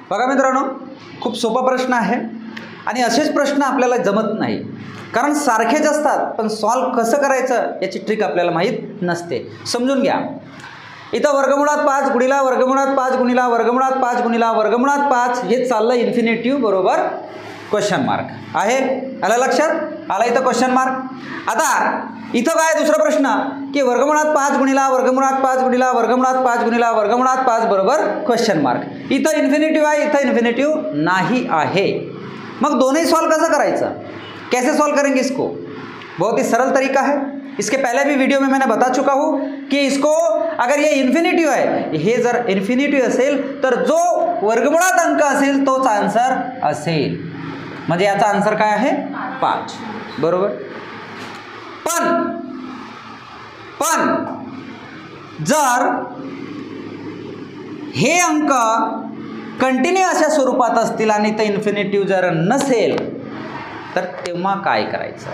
बघा मित्रांनो, खूप सोपा प्रश्न आहे आणि असेच प्रश्न आपल्याला जमत नाही, कारण सारखेच असतात पण सॉल्व कसं करायचं याची ट्रिक आपल्याला माहीत नसते. समजून घ्या. इथं वर्गमुळात 5 गुणिला वर्गमुळात 5 गुणिला वर्गमुळात 5 गुणिला वर्गमुळात 5 हे चाललं इन्फिनिटिव्ह बरोबर क्वेश्चन मार्क आहे. आलं लक्षात? आला इथं क्वेश्चन मार्क. आता इथं काय दुसरा प्रश्न की वर्गमुळात 5 गुणिला वर्गमुळात 5 गुणिला वर्गमुळात 5 गुणिला वर्गमुळात 5 बरोबर क्वेश्चन मार्क. इथं इन्फिनिटिव्ह आहे, इथं इन्फिनिटिव्ह नाही आहे. मग दोनों सॉल्व कैसे करायचं, कैसे सॉल्व करेंगे इसको? बहुत ही सरल तरीका है. इसके पहले भी वीडियो में मैंने बता चुका हूँ कि इसको अगर ये इन्फिनिटिव्ह आहे, हे जर इन्फिनिटिव्ह असेल तर जो वर्गमुळात अंक असेल तोच आन्सर असेल. म्हणजे याचा आन्सर काय आहे? 5 बरोबर. पण जर हे अंक कंटिन्यू अशा स्वरूपात असतील आणि ते इन्फिनिटिव्ह जर नसेल तर तेव्हा काय करायचं?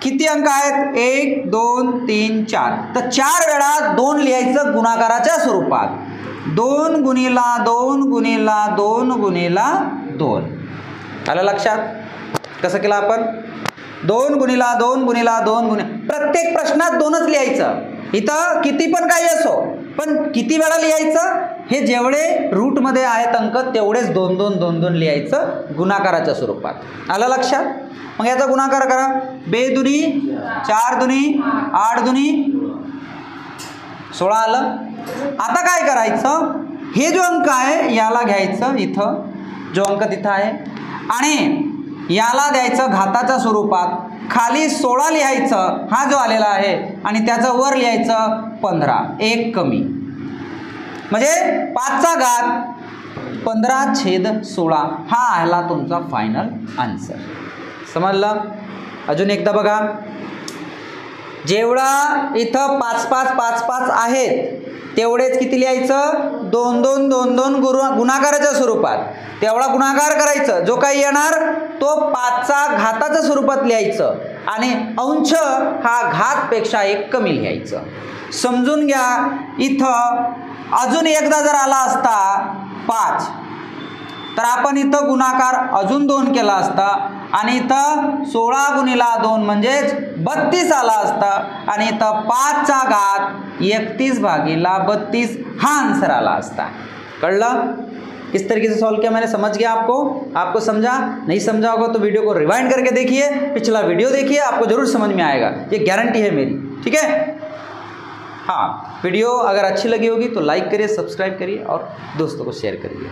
किती अंक आहेत? 1 2 3 4. तर 4 वेळा 2 लिहायचं गुणाकाराच्या स्वरूपात. 2 गुणिला 2 गुणिला 2 गुणिला 2. आलं लक्षात? कसं केलं आपण? 2 गुणिला 2 गुणिला 2 प्रत्येक प्रश्नात 2च लिहायचं. इथं किती पण काही असो, पण किती वेळा लिहायचं? हे जेवढे रूटमध्ये आहेत अंक तेवढेच 2 2 2 2 लिहायचं गुणाकाराच्या स्वरूपात. आलं लक्षात? मग याचा गुणाकार करा. 2 दुनी 4 दुनी 8 दुनी 16 आलं. आता काय करायचं? हे जो अंक आहे याला घ्यायचं, इथं जो अंक तिथं आहे, आणि याला द्यायचं घाताच्या स्वरूपात. खाली 16 लिहायचं, हा जो आलेला आहे, आणि त्याचं वर लिहायचं 15, 1 कमी. म्हणजे 5चा घात 15/16 हा आला तुमचा फायनल आन्सर. समजलं? अजून एकदा बघा. जेवढा इथं 5 5 5 5 आहेत तेवढेच किती लिहायचं? 2 2 2 2 गुणाकाराच्या स्वरूपात. तेवढा गुणाकार करायचं. जो काही येणार तो 5चा घाताच्या स्वरूपात लिहायचं, आणि अंश हा घातपेक्षा 1 कमी लिहायचं. समजून घ्या. इथं अजून एकदा जर आला असता 5, तर आपण इथं गुणाकार अजून 2 केला असता, आणि इथं 16 गुणिला 2 म्हणजेच 32 आला असता, आणि इथं 5चा घात 31/32 हा आंसर आला असता. कळलं? किस तरीके से सॉल्व किया मैंने, समझ गया आपको समझा? नहीं समझा होगा तो वीडियो को रिवाइंड करके देखिए, पिछला वीडियो देखिए, आपको जरूर समझ में आएगा, ये गारंटी है मेरी. ठीक है? हाँ, वीडियो अगर अच्छी लगी होगी तो लाइक करिए, सब्सक्राइब करिए और दोस्तों को शेयर करिए.